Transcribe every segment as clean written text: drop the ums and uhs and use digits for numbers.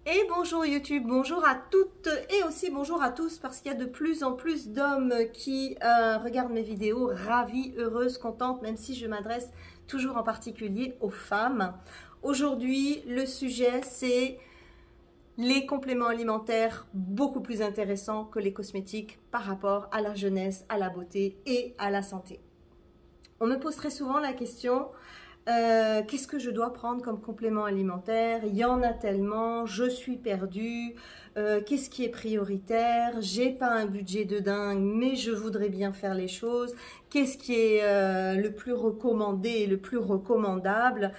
Et bonjour YouTube, bonjour à toutes et aussi bonjour à tous parce qu'il y a de plus en plus d'hommes qui regardent mes vidéos, ravis, heureuses, contentes, même si je m'adresse toujours en particulier aux femmes. Aujourd'hui, le sujet c'est les compléments alimentaires beaucoup plus intéressants que les cosmétiques par rapport à la jeunesse, à la beauté et à la santé. On me pose très souvent la question... qu'est-ce que je dois prendre comme complément alimentaire? Il y en a tellement, je suis perdue, qu'est-ce qui est prioritaire? J'ai pas un budget de dingue, mais je voudrais bien faire les choses. Qu'est-ce qui est le plus recommandé et le plus recommandable?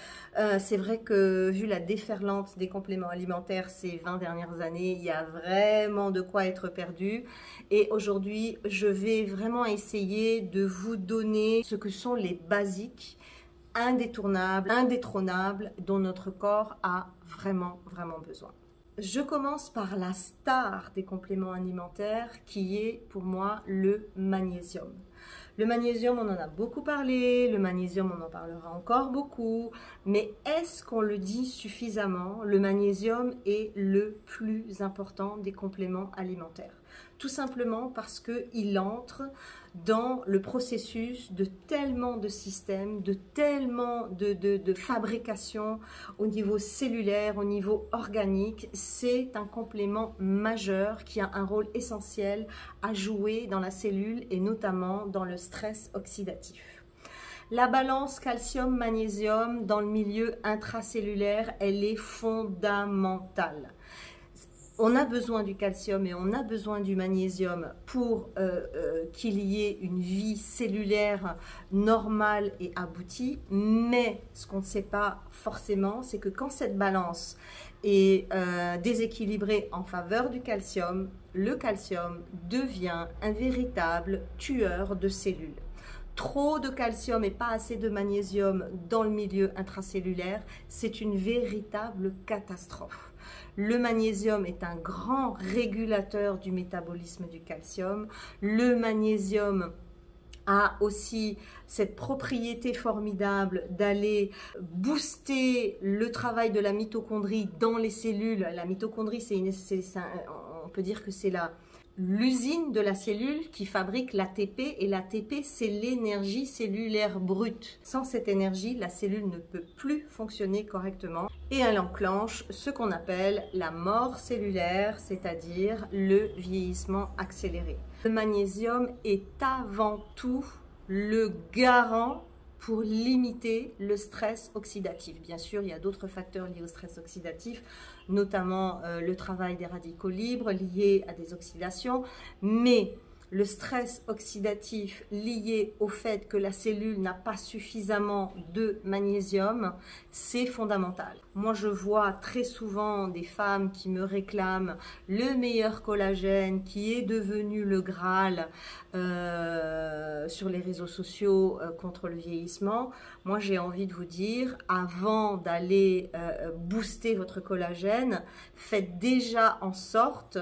C'est vrai que vu la déferlante des compléments alimentaires ces 20 dernières années, il y a vraiment de quoi être perdu. Et aujourd'hui, je vais vraiment essayer de vous donner ce que sont les basiques indétournable, indétrônable, dont notre corps a vraiment besoin. Je commence par la star des compléments alimentaires qui est pour moi le magnésium. Le magnésium, on en a beaucoup parlé, le magnésium, on en parlera encore beaucoup, mais est-ce qu'on le dit suffisamment? Le magnésium est le plus important des compléments alimentaires. Tout simplement parce qu'il entre dans le processus de tellement de systèmes, de tellement de fabrication au niveau cellulaire, au niveau organique. C'est un complément majeur qui a un rôle essentiel à jouer dans la cellule et notamment dans le stress oxydatif. La balance calcium-magnésium dans le milieu intracellulaire, elle est fondamentale. On a besoin du calcium et on a besoin du magnésium pour qu'il y ait une vie cellulaire normale et aboutie. Mais ce qu'on ne sait pas forcément, c'est que quand cette balance est déséquilibrée en faveur du calcium, le calcium devient un véritable tueur de cellules. Trop de calcium et pas assez de magnésium dans le milieu intracellulaire, c'est une véritable catastrophe. Le magnésium est un grand régulateur du métabolisme du calcium. Le magnésium a aussi cette propriété formidable d'aller booster le travail de la mitochondrie dans les cellules. La mitochondrie, on peut dire que c'est l'usine de la cellule qui fabrique l'ATP et l'ATP c'est l'énergie cellulaire brute. Sans cette énergie, la cellule ne peut plus fonctionner correctement et elle enclenche ce qu'on appelle la mort cellulaire, c'est-à-dire le vieillissement accéléré. Le magnésium est avant tout le garant pour limiter le stress oxydatif. Bien sûr, il y a d'autres facteurs liés au stress oxydatif, notamment le travail des radicaux libres liés à des oxydations, mais le stress oxydatif lié au fait que la cellule n'a pas suffisamment de magnésium, c'est fondamental. Moi, je vois très souvent des femmes qui me réclament le meilleur collagène qui est devenu le Graal sur les réseaux sociaux contre le vieillissement. Moi, j'ai envie de vous dire, avant d'aller booster votre collagène, faites déjà en sorte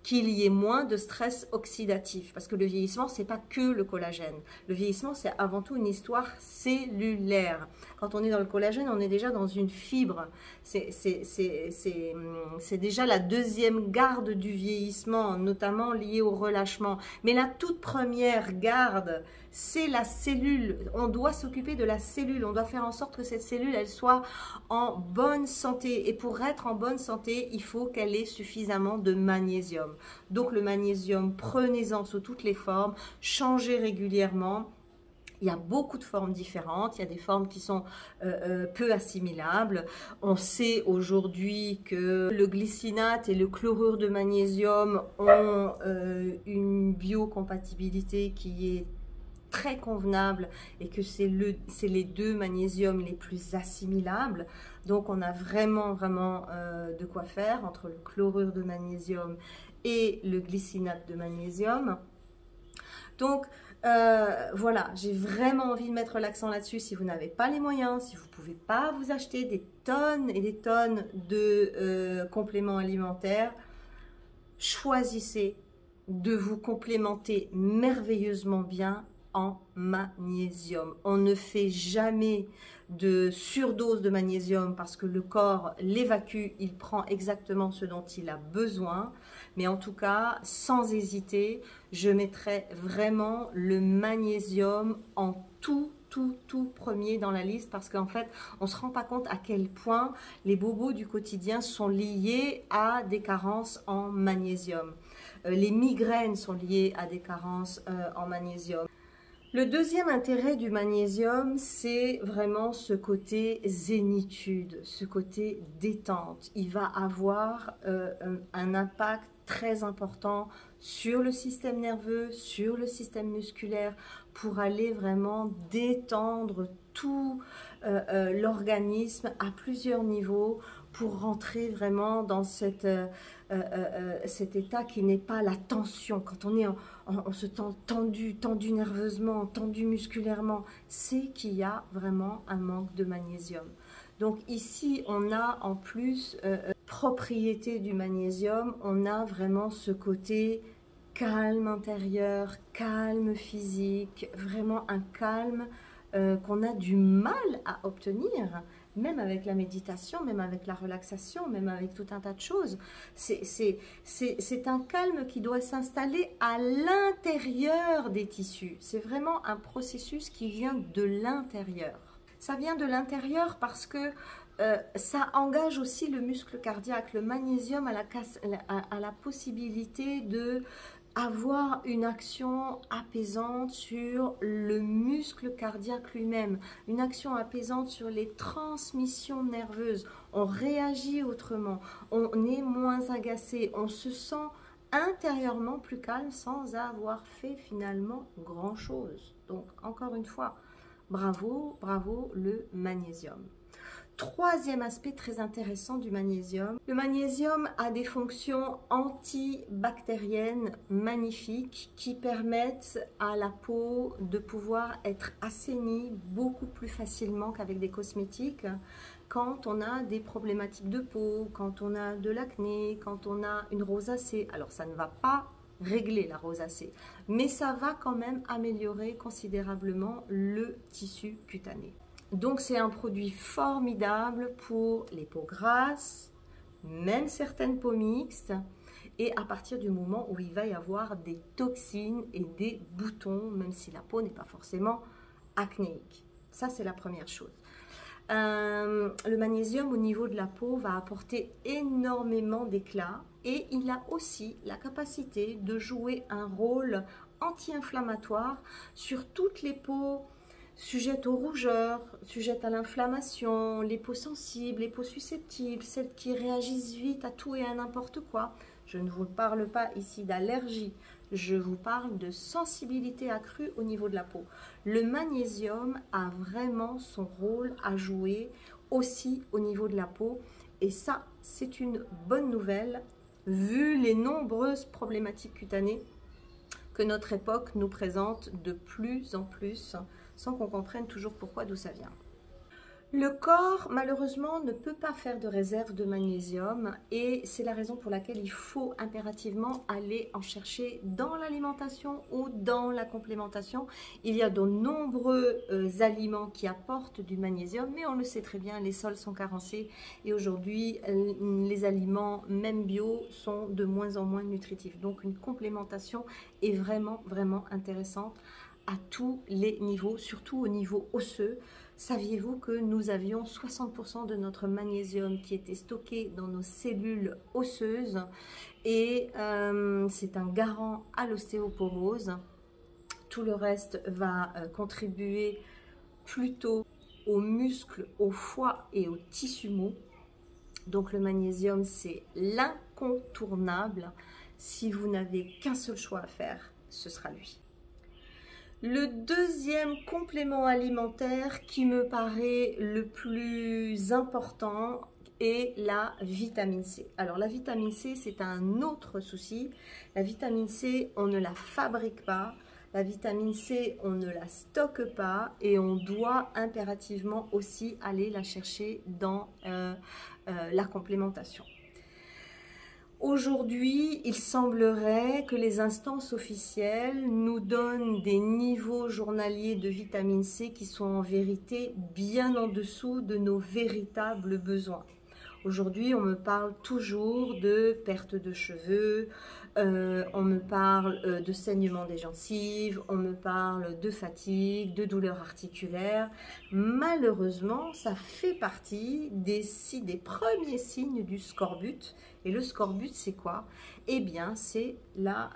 qu'il y ait moins de stress oxydatif. Parce que le vieillissement, c'est pas que le collagène. Le vieillissement, c'est avant tout une histoire cellulaire. Quand on est dans le collagène, on est déjà dans une fibre. C'est déjà la deuxième garde du vieillissement, notamment liée au relâchement. Mais la toute première garde, c'est la cellule. On doit s'occuper de la cellule. On doit faire en sorte que cette cellule, elle soit en bonne santé. Et pour être en bonne santé, il faut qu'elle ait suffisamment de magnésium. Donc le magnésium, prenez-en sous toutes les formes, changez régulièrement. Il y a beaucoup de formes différentes, il y a des formes qui sont peu assimilables. On sait aujourd'hui que le glycinate et le chlorure de magnésium ont une biocompatibilité qui est très convenable et que c'est les deux magnésiums les plus assimilables. Donc on a vraiment de quoi faire entre le chlorure de magnésium et le glycinate de magnésium. Donc voilà, j'ai vraiment envie de mettre l'accent là-dessus. Si vous n'avez pas les moyens, si vous ne pouvez pas vous acheter des tonnes et des tonnes de compléments alimentaires, choisissez de vous complémenter merveilleusement bien en magnésium. On ne fait jamais de surdose de magnésium parce que le corps l'évacue, il prend exactement ce dont il a besoin. Mais en tout cas, sans hésiter, je mettrai vraiment le magnésium en tout premier dans la liste parce qu'en fait, on ne se rend pas compte à quel point les bobos du quotidien sont liés à des carences en magnésium. Les migraines sont liées à des carences en magnésium. Le deuxième intérêt du magnésium, c'est vraiment ce côté zénitude, ce côté détente. Il va avoir un impact très important sur le système nerveux, sur le système musculaire, pour aller vraiment détendre tout l'organisme à plusieurs niveaux, pour rentrer vraiment dans cet état qui n'est pas la tension. Quand on se tend tendu nerveusement, tendu musculairement, c'est qu'il y a vraiment un manque de magnésium. Donc ici, on a en plus propriété du magnésium, on a vraiment ce côté calme intérieur, calme physique, vraiment un calme qu'on a du mal à obtenir, même avec la méditation, même avec la relaxation, même avec tout un tas de choses. C'est un calme qui doit s'installer à l'intérieur des tissus. C'est vraiment un processus qui vient de l'intérieur. Ça vient de l'intérieur parce que ça engage aussi le muscle cardiaque. Le magnésium a la possibilité de avoir une action apaisante sur le muscle cardiaque lui-même, une action apaisante sur les transmissions nerveuses. On réagit autrement, on est moins agacé, on se sent intérieurement plus calme sans avoir fait finalement grand-chose. Donc, encore une fois, bravo, bravo le magnésium. Troisième aspect très intéressant du magnésium. Le magnésium a des fonctions antibactériennes magnifiques qui permettent à la peau de pouvoir être assainie beaucoup plus facilement qu'avec des cosmétiques quand on a des problématiques de peau, quand on a de l'acné, quand on a une rosacée. Alors ça ne va pas régler la rosacée, mais ça va quand même améliorer considérablement le tissu cutané. Donc c'est un produit formidable pour les peaux grasses, même certaines peaux mixtes, et à partir du moment où il va y avoir des toxines et des boutons, même si la peau n'est pas forcément acnéique. Ça c'est la première chose. Le magnésium au niveau de la peau va apporter énormément d'éclat et il a aussi la capacité de jouer un rôle anti-inflammatoire sur toutes les peaux sujettes aux rougeurs, sujettes à l'inflammation, les peaux sensibles, les peaux susceptibles, celles qui réagissent vite à tout et à n'importe quoi. Je ne vous parle pas ici d'allergie, je vous parle de sensibilité accrue au niveau de la peau. Le magnésium a vraiment son rôle à jouer aussi au niveau de la peau et ça, c'est une bonne nouvelle vu les nombreuses problématiques cutanées que notre époque nous présente de plus en plus sans qu'on comprenne toujours pourquoi, d'où ça vient. Le corps, malheureusement, ne peut pas faire de réserve de magnésium et c'est la raison pour laquelle il faut impérativement aller en chercher dans l'alimentation ou dans la complémentation. Il y a de nombreux aliments qui apportent du magnésium, mais on le sait très bien, les sols sont carencés et aujourd'hui, les aliments, même bio, sont de moins en moins nutritifs. Donc, une complémentation est vraiment, vraiment intéressante à tous les niveaux, surtout au niveau osseux. Saviez-vous que nous avions 60% de notre magnésium qui était stocké dans nos cellules osseuses et c'est un garant à l'ostéoporose. Tout le reste va contribuer plutôt aux muscles, au foie et aux tissus mous. Donc le magnésium, c'est l'incontournable. Si vous n'avez qu'un seul choix à faire, ce sera lui. Le deuxième complément alimentaire qui me paraît le plus important est la vitamine C. Alors la vitamine C, c'est un autre souci. La vitamine C, on ne la fabrique pas. La vitamine C, on ne la stocke pas et on doit impérativement aussi aller la chercher dans la complémentation. Aujourd'hui, il semblerait que les instances officielles nous donnent des niveaux journaliers de vitamine C qui sont en vérité bien en dessous de nos véritables besoins. Aujourd'hui, on me parle toujours de perte de cheveux, on me parle de saignement des gencives, on me parle de fatigue, de douleurs articulaires. Malheureusement, ça fait partie des premiers signes du scorbut. Et le scorbut, c'est quoi? Eh bien, c'est la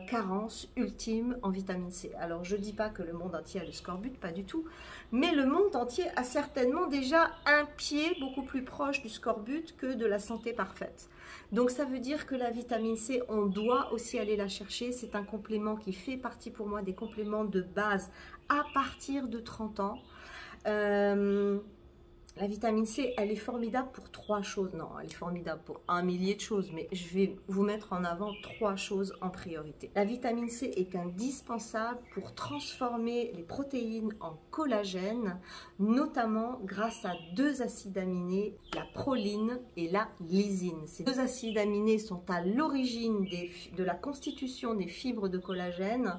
carence ultime en vitamine C. Alors, je ne dis pas que le monde entier a le scorbut, pas du tout, mais le monde entier a certainement déjà un pied beaucoup plus proche du scorbut que de la santé parfaite. Donc, ça veut dire que la vitamine C, on doit aussi aller la chercher. C'est un complément qui fait partie pour moi des compléments de base à partir de 30 ans. La vitamine C, elle est formidable pour 3 choses. Non, elle est formidable pour un millier de choses, mais je vais vous mettre en avant 3 choses en priorité. La vitamine C est indispensable pour transformer les protéines en collagène, notamment grâce à 2 acides aminés, la proline et la lysine. Ces 2 acides aminés sont à l'origine de la constitution des fibres de collagène.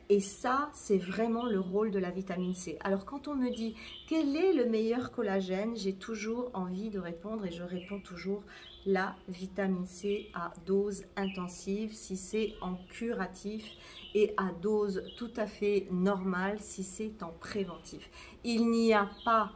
Et ça, c'est vraiment le rôle de la vitamine C. Alors, quand on me dit quel est le meilleur collagène, j'ai toujours envie de répondre et je réponds toujours la vitamine C à dose intensive si c'est en curatif et à dose tout à fait normale si c'est en préventif. Il n'y a pas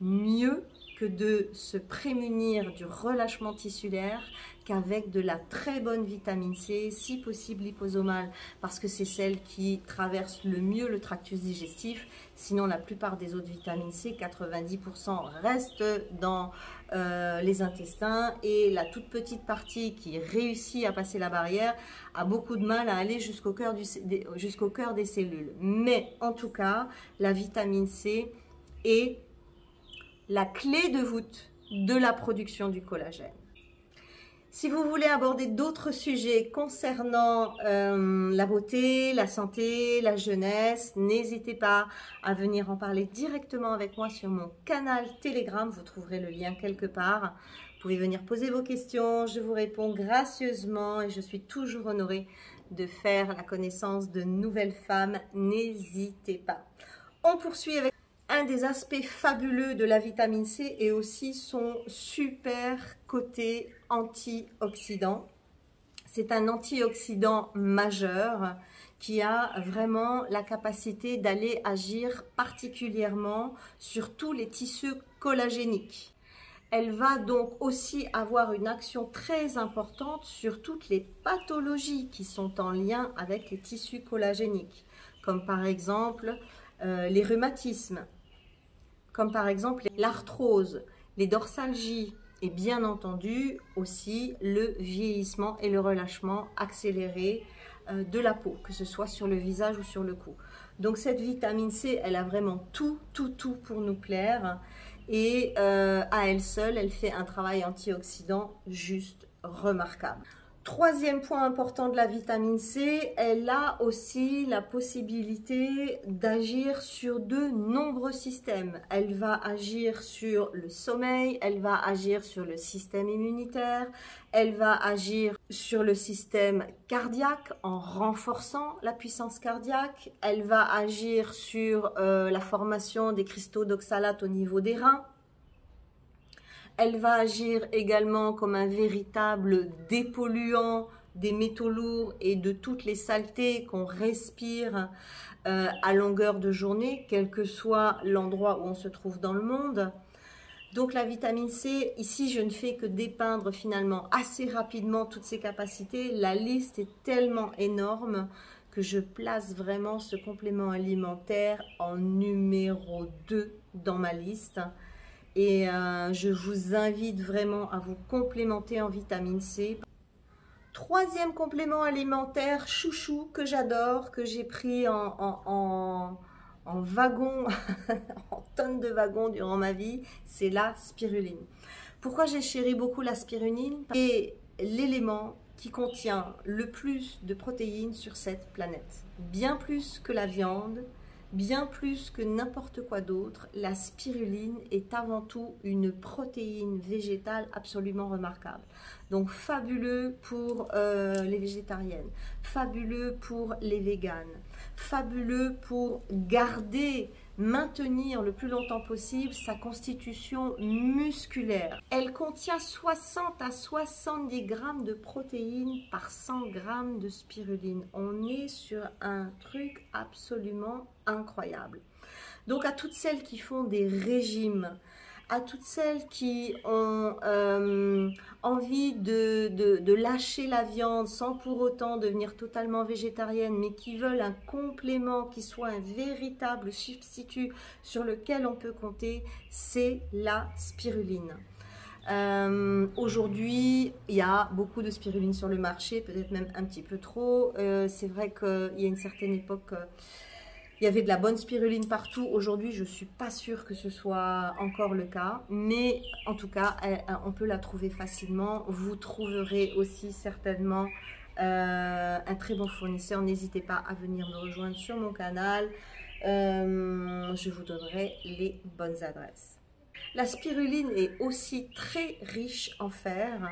mieux que de se prémunir du relâchement tissulaire qu'avec de la très bonne vitamine C, si possible liposomale, parce que c'est celle qui traverse le mieux le tractus digestif. Sinon, la plupart des autres vitamines C, 90% restent dans les intestins et la toute petite partie qui réussit à passer la barrière a beaucoup de mal à aller jusqu'au cœur des cellules. Mais en tout cas, la vitamine C est la clé de voûte de la production du collagène. Si vous voulez aborder d'autres sujets concernant la beauté, la santé, la jeunesse, n'hésitez pas à venir en parler directement avec moi sur mon canal Telegram. Vous trouverez le lien quelque part. Vous pouvez venir poser vos questions, je vous réponds gracieusement et je suis toujours honorée de faire la connaissance de nouvelles femmes. N'hésitez pas. On poursuit avec un des aspects fabuleux de la vitamine C et aussi son super côté antioxydant. C'est un antioxydant majeur qui a vraiment la capacité d'aller agir particulièrement sur tous les tissus collagéniques. Elle va donc aussi avoir une action très importante sur toutes les pathologies qui sont en lien avec les tissus collagéniques, comme par exemple les rhumatismes, comme par exemple l'arthrose, les dorsalgies et bien entendu aussi le vieillissement et le relâchement accéléré de la peau, que ce soit sur le visage ou sur le cou. Donc cette vitamine C, elle a vraiment tout pour nous plaire et à elle seule, elle fait un travail antioxydant juste remarquable. Troisième point important de la vitamine C, elle a aussi la possibilité d'agir sur de nombreux systèmes. Elle va agir sur le sommeil, elle va agir sur le système immunitaire, elle va agir sur le système cardiaque en renforçant la puissance cardiaque, elle va agir sur la formation des cristaux d'oxalate au niveau des reins. Elle va agir également comme un véritable dépolluant des métaux lourds et de toutes les saletés qu'on respire à longueur de journée, quel que soit l'endroit où on se trouve dans le monde. Donc la vitamine C, ici je ne fais que dépeindre finalement assez rapidement toutes ses capacités. La liste est tellement énorme que je place vraiment ce complément alimentaire en numéro 2 dans ma liste. Et je vous invite vraiment à vous complémenter en vitamine C. Troisième complément alimentaire chouchou que j'adore, que j'ai pris en wagon, en tonnes de wagons durant ma vie, c'est la spiruline. Pourquoi j'ai chéri beaucoup la spiruline? C'est l'élément qui contient le plus de protéines sur cette planète. Bien plus que la viande, Bien plus que n'importe quoi d'autre, la spiruline est avant tout une protéine végétale absolument remarquable. Donc fabuleux pour les végétariennes, fabuleux pour les véganes, fabuleux pour garder, maintenir le plus longtemps possible sa constitution musculaire. Elle contient 60 à 70 grammes de protéines par 100 grammes de spiruline. On est sur un truc absolument incroyable. Donc à toutes celles qui font des régimes, à toutes celles qui ont envie de lâcher la viande sans pour autant devenir totalement végétarienne, mais qui veulent un complément qui soit un véritable substitut sur lequel on peut compter, c'est la spiruline. Aujourd'hui, il y a beaucoup de spiruline sur le marché, peut-être même un petit peu trop. C'est vrai qu'il y a une certaine époque... il y avait de la bonne spiruline partout. Aujourd'hui, je ne suis pas sûre que ce soit encore le cas. Mais en tout cas, on peut la trouver facilement. Vous trouverez aussi certainement un très bon fournisseur. N'hésitez pas à venir me rejoindre sur mon canal. Je vous donnerai les bonnes adresses. La spiruline est aussi très riche en fer.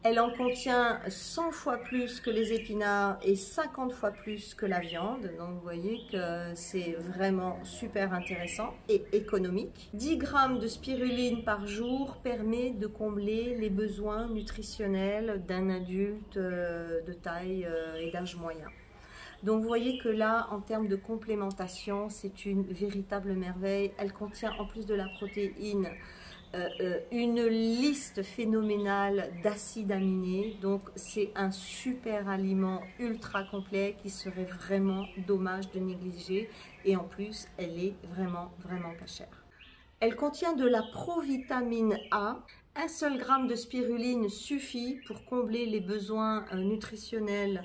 Elle en contient 100 fois plus que les épinards et 50 fois plus que la viande. Donc vous voyez que c'est vraiment super intéressant et économique. 10 grammes de spiruline par jour permet de combler les besoins nutritionnels d'un adulte de taille et d'âge moyen. Donc vous voyez que là, en termes de complémentation, c'est une véritable merveille. Elle contient en plus de la protéine une liste phénoménale d'acides aminés. Donc c'est un super aliment ultra complet qui serait vraiment dommage de négliger. Et en plus, elle est vraiment pas chère. Elle contient de la provitamine A. Un seul gramme de spiruline suffit pour combler les besoins nutritionnels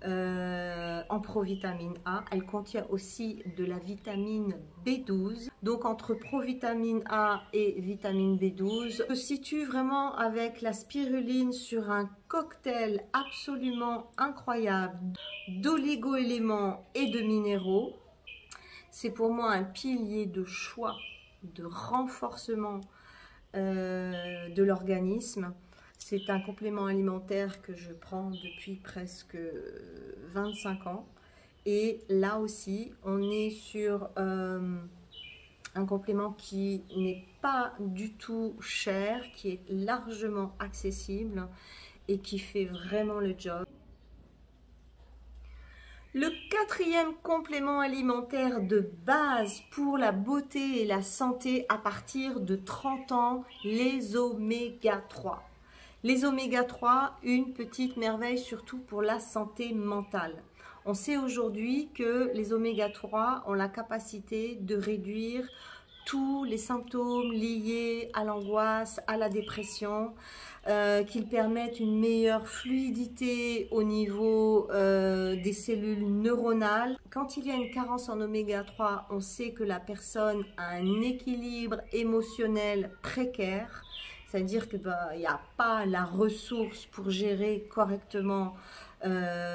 en provitamine A. Elle contient aussi de la vitamine B12. Donc entre provitamine A et vitamine B12, se situe vraiment avec la spiruline sur un cocktail absolument incroyable d'oligo-éléments et de minéraux. C'est pour moi un pilier de choix, de renforcement de l'organisme. C'est un complément alimentaire que je prends depuis presque 25 ans. Et là aussi, on est sur un complément qui n'est pas du tout cher, qui est largement accessible et qui fait vraiment le job. Le quatrième complément alimentaire de base pour la beauté et la santé à partir de 30 ans, les oméga 3. Les oméga 3, une petite merveille surtout pour la santé mentale. On sait aujourd'hui que les oméga 3 ont la capacité de réduire tous les symptômes liés à l'angoisse, à la dépression, qu'ils permettent une meilleure fluidité au niveau des cellules neuronales. Quand il y a une carence en oméga 3, on sait que la personne a un équilibre émotionnel précaire. C'est-à-dire qu'il n'y a pas la ressource pour gérer correctement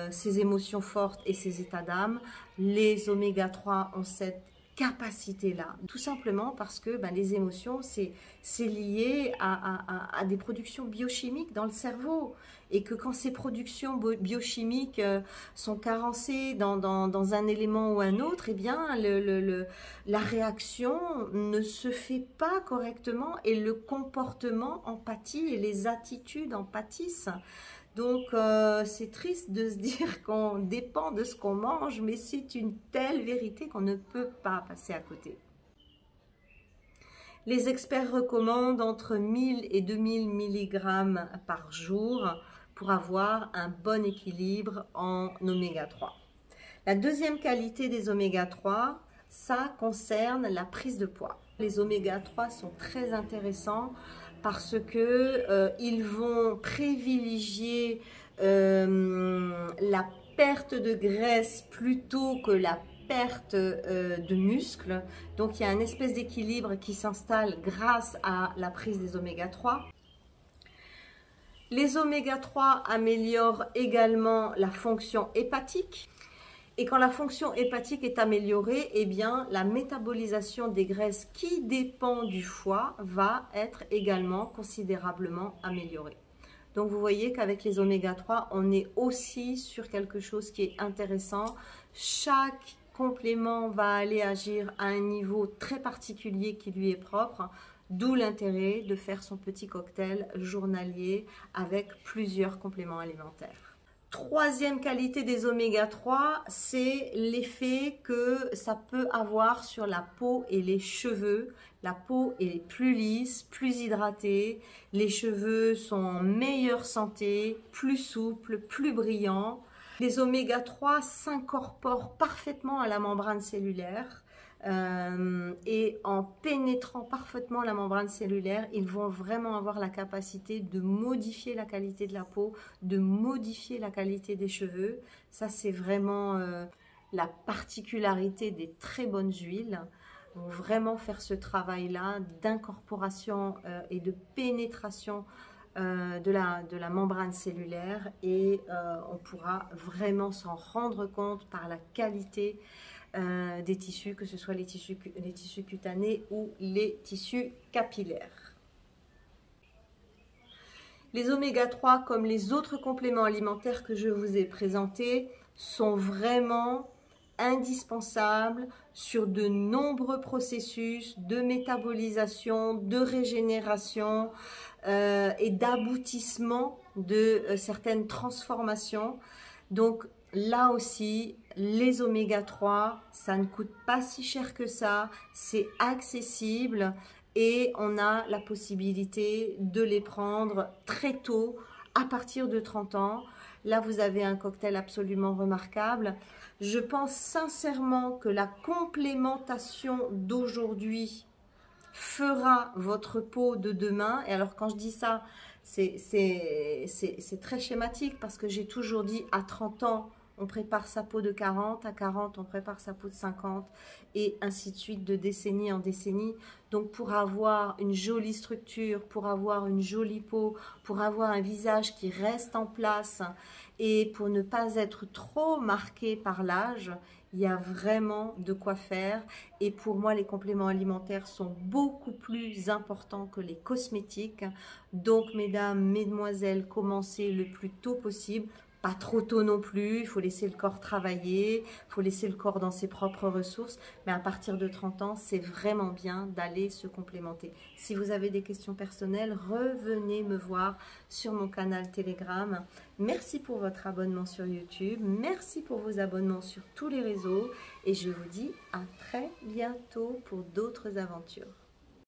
ses émotions fortes et ses états d'âme. Les oméga 3 ont cette capacité-là. Tout simplement parce que les émotions, c'est lié à des productions biochimiques dans le cerveau. Et que quand ces productions biochimiques sont carencées dans un élément ou un autre, eh bien, la réaction ne se fait pas correctement et le comportement en pâtit et les attitudes en pâtissent. Donc, c'est triste de se dire qu'on dépend de ce qu'on mange, mais c'est une telle vérité qu'on ne peut pas passer à côté. Les experts recommandent entre 1000 et 2000 mg par jour pour avoir un bon équilibre en oméga 3. La deuxième qualité des oméga 3, ça concerne la prise de poids. Les oméga 3 sont très intéressants parce que ils vont privilégier la perte de graisse plutôt que la perte de muscle. Donc il y a une espèce d'équilibre qui s'installe grâce à la prise des oméga 3. Les oméga 3 améliorent également la fonction hépatique. Et quand la fonction hépatique est améliorée, eh bien, la métabolisation des graisses qui dépend du foie va être également considérablement améliorée. Donc, vous voyez qu'avec les oméga 3, on est aussi sur quelque chose qui est intéressant. Chaque complément va aller agir à un niveau très particulier qui lui est propre, d'où l'intérêt de faire son petit cocktail journalier avec plusieurs compléments alimentaires. Troisième qualité des oméga 3, c'est l'effet que ça peut avoir sur la peau et les cheveux. La peau est plus lisse, plus hydratée, les cheveux sont en meilleure santé, plus souples, plus brillants. Les oméga 3 s'incorporent parfaitement à la membrane cellulaire. Et en pénétrant parfaitement la membrane cellulaire, ils vont vraiment avoir la capacité de modifier la qualité de la peau, de modifier la qualité des cheveux. Ça, c'est vraiment la particularité des très bonnes huiles. Ils vont vraiment faire ce travail-là d'incorporation et de pénétration de la membrane cellulaire, et on pourra vraiment s'en rendre compte par la qualité des tissus, que ce soit les tissus cutanés ou les tissus capillaires. Les oméga 3, comme les autres compléments alimentaires que je vous ai présentés, sont vraiment indispensables sur de nombreux processus de métabolisation, de régénération et d'aboutissement de certaines transformations. Donc là aussi, les oméga 3, ça ne coûte pas si cher que ça, c'est accessible et on a la possibilité de les prendre très tôt, à partir de 30 ans. Là, vous avez un cocktail absolument remarquable. Je pense sincèrement que la complémentation d'aujourd'hui fera votre peau de demain. Et alors, quand je dis ça, c'est très schématique, parce que j'ai toujours dit à 30 ans, on prépare sa peau de 40, à 40, on prépare sa peau de 50, et ainsi de suite, de décennie en décennie. Donc, pour avoir une jolie structure, pour avoir une jolie peau, pour avoir un visage qui reste en place, et pour ne pas être trop marqué par l'âge, il y a vraiment de quoi faire. Et pour moi, les compléments alimentaires sont beaucoup plus importants que les cosmétiques. Donc, mesdames, mesdemoiselles, commencez le plus tôt possible. Pas trop tôt non plus, il faut laisser le corps travailler, il faut laisser le corps dans ses propres ressources. Mais à partir de 30 ans, c'est vraiment bien d'aller se complémenter. Si vous avez des questions personnelles, revenez me voir sur mon canal Telegram. Merci pour votre abonnement sur YouTube. Merci pour vos abonnements sur tous les réseaux. Et je vous dis à très bientôt pour d'autres aventures.